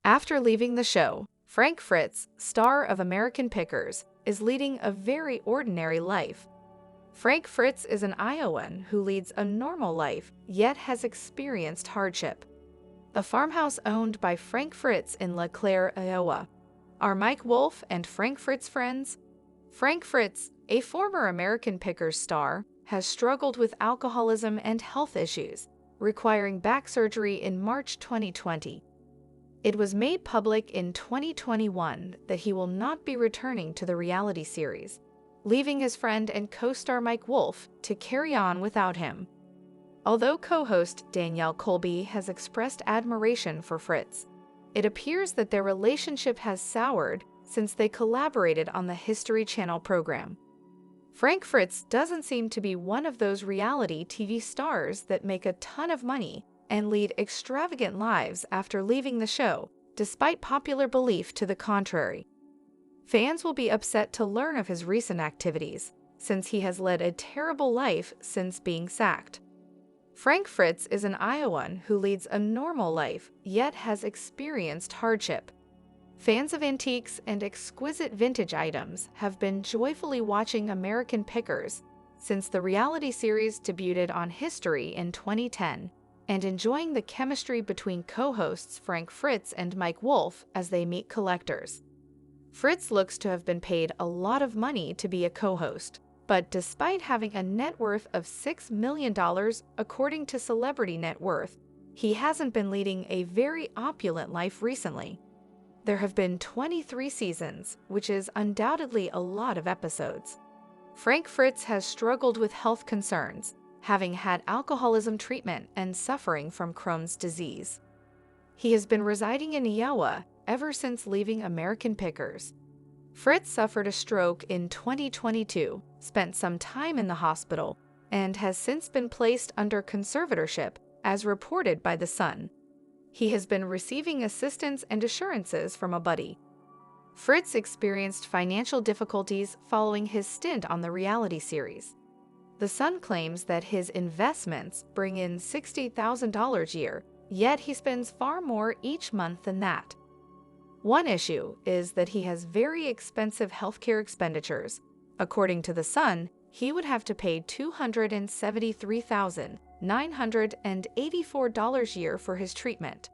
After leaving the show, Frank Fritz, star of American Pickers, is leading a very ordinary life. Frank Fritz is an Iowan who leads a normal life, yet has experienced hardship. The farmhouse owned by Frank Fritz in LeClaire, Iowa. Are Mike Wolfe and Frank Fritz friends? Frank Fritz, a former American Pickers star, has struggled with alcoholism and health issues, requiring back surgery in March 2020. It was made public in 2021 that he will not be returning to the reality series, leaving his friend and co-star Mike Wolfe to carry on without him. Although co-host Danielle Colby has expressed admiration for Fritz, it appears that their relationship has soured since they collaborated on the History Channel program. Frank Fritz doesn't seem to be one of those reality TV stars that make a ton of money and lead extravagant lives after leaving the show, despite popular belief to the contrary. Fans will be upset to learn of his recent activities, since he has led a terrible life since being sacked. Frank Fritz is an Iowan who leads a normal life, yet has experienced hardship. Fans of antiques and exquisite vintage items have been joyfully watching American Pickers since the reality series debuted on History in 2010, and enjoying the chemistry between co-hosts Frank Fritz and Mike Wolfe as they meet collectors. Fritz looks to have been paid a lot of money to be a co-host, but despite having a net worth of $6 million according to Celebrity Net Worth, he hasn't been leading a very opulent life recently. There have been 23 seasons, which is undoubtedly a lot of episodes. Frank Fritz has struggled with health concerns, having had alcoholism treatment and suffering from Crohn's disease. He has been residing in Iowa ever since leaving American Pickers. Fritz suffered a stroke in 2022, spent some time in the hospital, and has since been placed under conservatorship, as reported by The Sun. He has been receiving assistance and assurances from a buddy. Fritz experienced financial difficulties following his stint on the reality series. The Sun claims that his investments bring in $60,000 a year, yet he spends far more each month than that. One issue is that he has very expensive healthcare expenditures. According to The Sun, he would have to pay $273,984 a year for his treatment.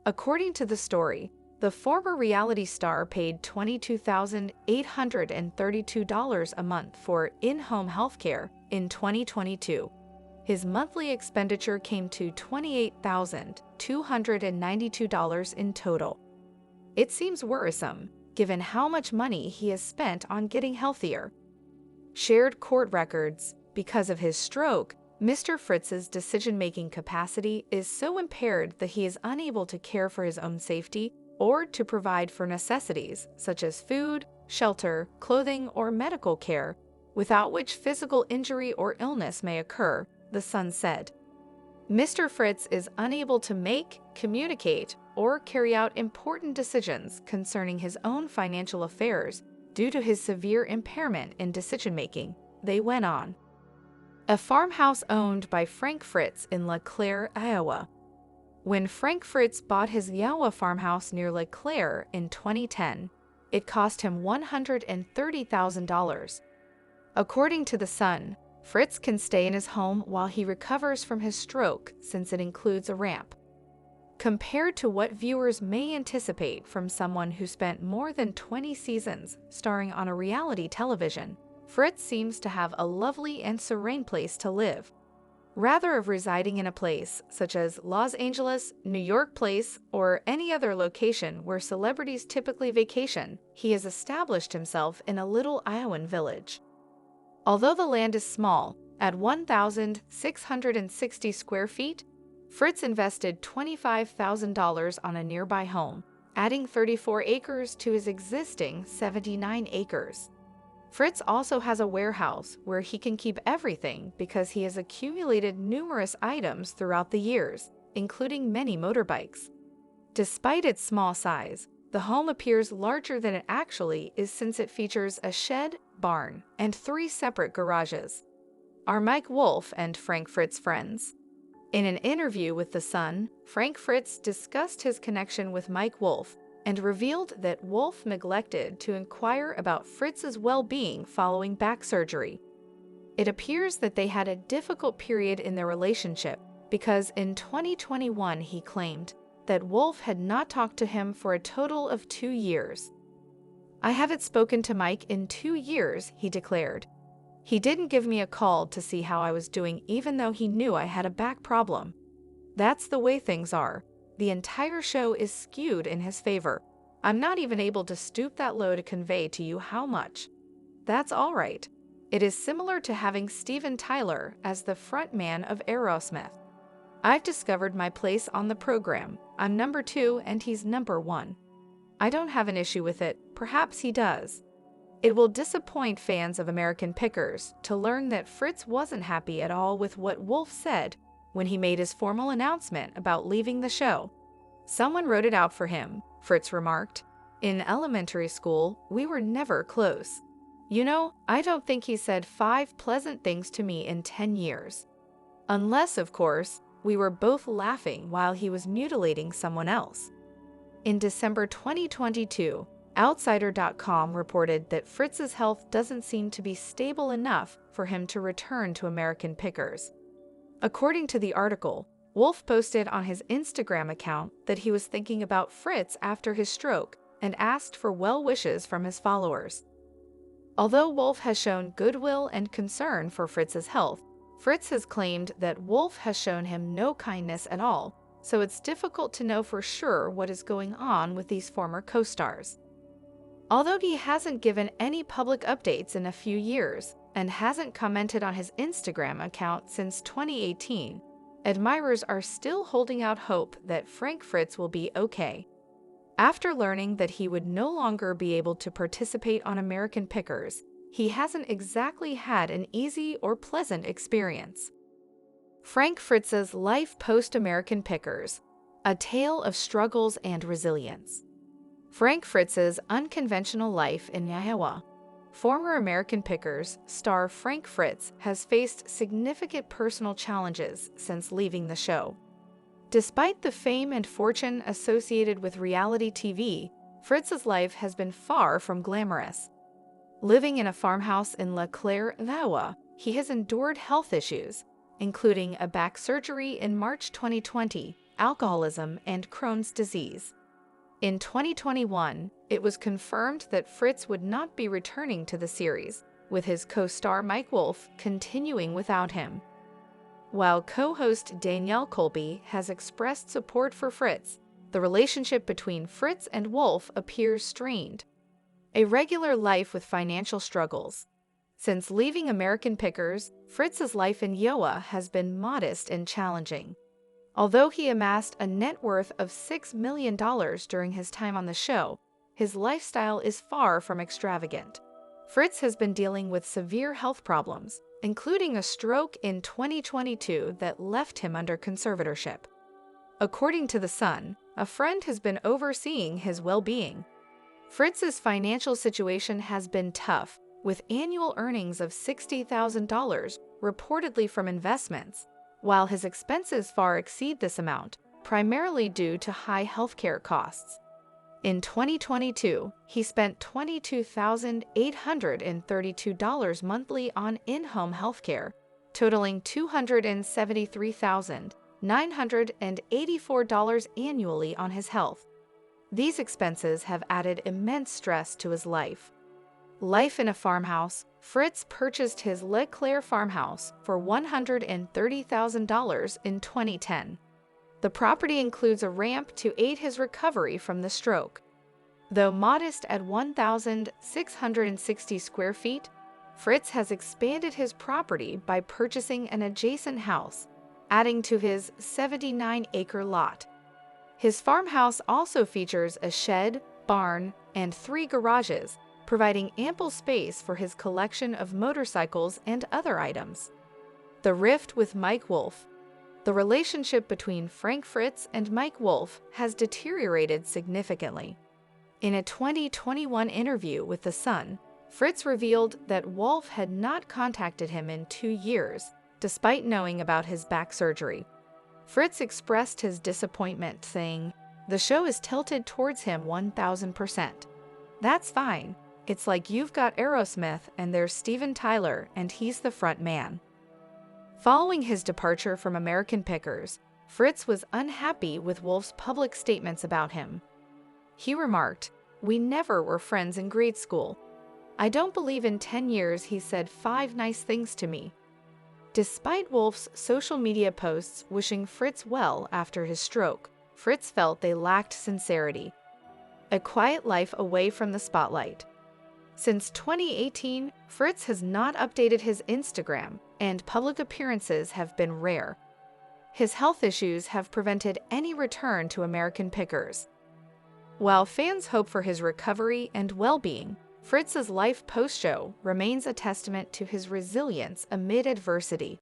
According to the story, the former reality star paid $22,832 a month for in-home healthcare in 2022. His monthly expenditure came to $28,292 in total. It seems worrisome, given how much money he has spent on getting healthier. Shared court records. Because of his stroke, Mr. Fritz's decision-making capacity is so impaired that he is unable to care for his own safety or to provide for necessities such as food, shelter, clothing, or medical care, without which physical injury or illness may occur, The Sun said. Mr. Fritz is unable to make, communicate, or carry out important decisions concerning his own financial affairs due to his severe impairment in decision-making, they went on. A farmhouse owned by Frank Fritz in LeClaire, Iowa. When Frank Fritz bought his Iowa farmhouse near LeClaire in 2010, it cost him $130,000. According to The Sun, Fritz can stay in his home while he recovers from his stroke since it includes a ramp. Compared to what viewers may anticipate from someone who spent more than 20 seasons starring on a reality television, Fritz seems to have a lovely and serene place to live. Rather of residing in a place such as Los Angeles, New York Place, or any other location where celebrities typically vacation, he has established himself in a little Iowan village. Although the land is small, at 1,660 square feet, Fritz invested $25,000 on a nearby home, adding 34 acres to his existing 79 acres. Fritz also has a warehouse where he can keep everything because he has accumulated numerous items throughout the years, including many motorbikes. Despite its small size, the home appears larger than it actually is since it features a shed, barn, and 3 separate garages. Are Mike Wolfe and Frank Fritz friends? In an interview with The Sun, Frank Fritz discussed his connection with Mike Wolfe and revealed that Wolfe neglected to inquire about Fritz's well-being following back surgery. It appears that they had a difficult period in their relationship because in 2021 he claimed that Wolfe had not talked to him for a total of 2 years. "I haven't spoken to Mike in 2 years," he declared. "He didn't give me a call to see how I was doing even though he knew I had a back problem. That's the way things are. The entire show is skewed in his favor. I'm not even able to stoop that low to convey to you how much. That's all right. It is similar to having Steven Tyler as the front man of Aerosmith. I've discovered my place on the program. I'm number 2 and he's number 1. I don't have an issue with it. Perhaps he does." It will disappoint fans of American Pickers to learn that Fritz wasn't happy at all with what Wolfe said when he made his formal announcement about leaving the show. "Someone wrote it out for him," Fritz remarked. "In elementary school, we were never close. You know, I don't think he said 5 pleasant things to me in 10 years. Unless, of course, we were both laughing while he was mutilating someone else." In December 2022, Outsider.com reported that Fritz's health doesn't seem to be stable enough for him to return to American Pickers. According to the article, Wolfe posted on his Instagram account that he was thinking about Fritz after his stroke and asked for well wishes from his followers. Although Wolfe has shown goodwill and concern for Fritz's health, Fritz has claimed that Wolfe has shown him no kindness at all, so it's difficult to know for sure what is going on with these former co-stars. Although he hasn't given any public updates in a few years and hasn't commented on his Instagram account since 2018, admirers are still holding out hope that Frank Fritz will be okay. After learning that he would no longer be able to participate on American Pickers, he hasn't exactly had an easy or pleasant experience. Frank Fritz's life post-American Pickers, a tale of struggles and resilience. Frank Fritz's unconventional life in Iowa. Former American Pickers star Frank Fritz has faced significant personal challenges since leaving the show. Despite the fame and fortune associated with reality TV, Fritz's life has been far from glamorous. Living in a farmhouse in La Claire, Iowa, he has endured health issues, including a back surgery in March 2020, alcoholism, and Crohn's disease. In 2021, it was confirmed that Fritz would not be returning to the series, with his co-star Mike Wolfe continuing without him. While co-host Danielle Colby has expressed support for Fritz, the relationship between Fritz and Wolfe appears strained. A regular life with financial struggles. Since leaving American Pickers, Fritz's life in Iowa has been modest and challenging. Although he amassed a net worth of $6 million during his time on the show, his lifestyle is far from extravagant. Fritz has been dealing with severe health problems, including a stroke in 2022 that left him under conservatorship. According to The Sun, a friend has been overseeing his well-being. Fritz's financial situation has been tough, with annual earnings of $60,000 reportedly from investments, while his expenses far exceed this amount, primarily due to high healthcare costs. In 2022, he spent $22,832 monthly on in-home healthcare, totaling $273,984 annually on his health. These expenses have added immense stress to his life. Life in a farmhouse. Fritz purchased his La Claire farmhouse for $130,000 in 2010. The property includes a ramp to aid his recovery from the stroke. Though modest at 1,660 square feet, Fritz has expanded his property by purchasing an adjacent house, adding to his 79-acre lot. His farmhouse also features a shed, barn, and 3 garages, providing ample space for his collection of motorcycles and other items. The rift with Mike Wolfe. The relationship between Frank Fritz and Mike Wolfe has deteriorated significantly. In a 2021 interview with The Sun, Fritz revealed that Wolfe had not contacted him in 2 years, despite knowing about his back surgery. Fritz expressed his disappointment, saying, "The show is tilted towards him 1000%. That's fine. It's like you've got Aerosmith and there's Steven Tyler and he's the front man." Following his departure from American Pickers, Fritz was unhappy with Wolfe's public statements about him. He remarked, "We never were friends in grade school. I don't believe in 10 years he said 5 nice things to me." Despite Wolfe's social media posts wishing Fritz well after his stroke, Fritz felt they lacked sincerity. A quiet life away from the spotlight. Since 2018, Fritz has not updated his Instagram, and public appearances have been rare. His health issues have prevented any return to American Pickers. While fans hope for his recovery and well-being, Fritz's life post-show remains a testament to his resilience amid adversity.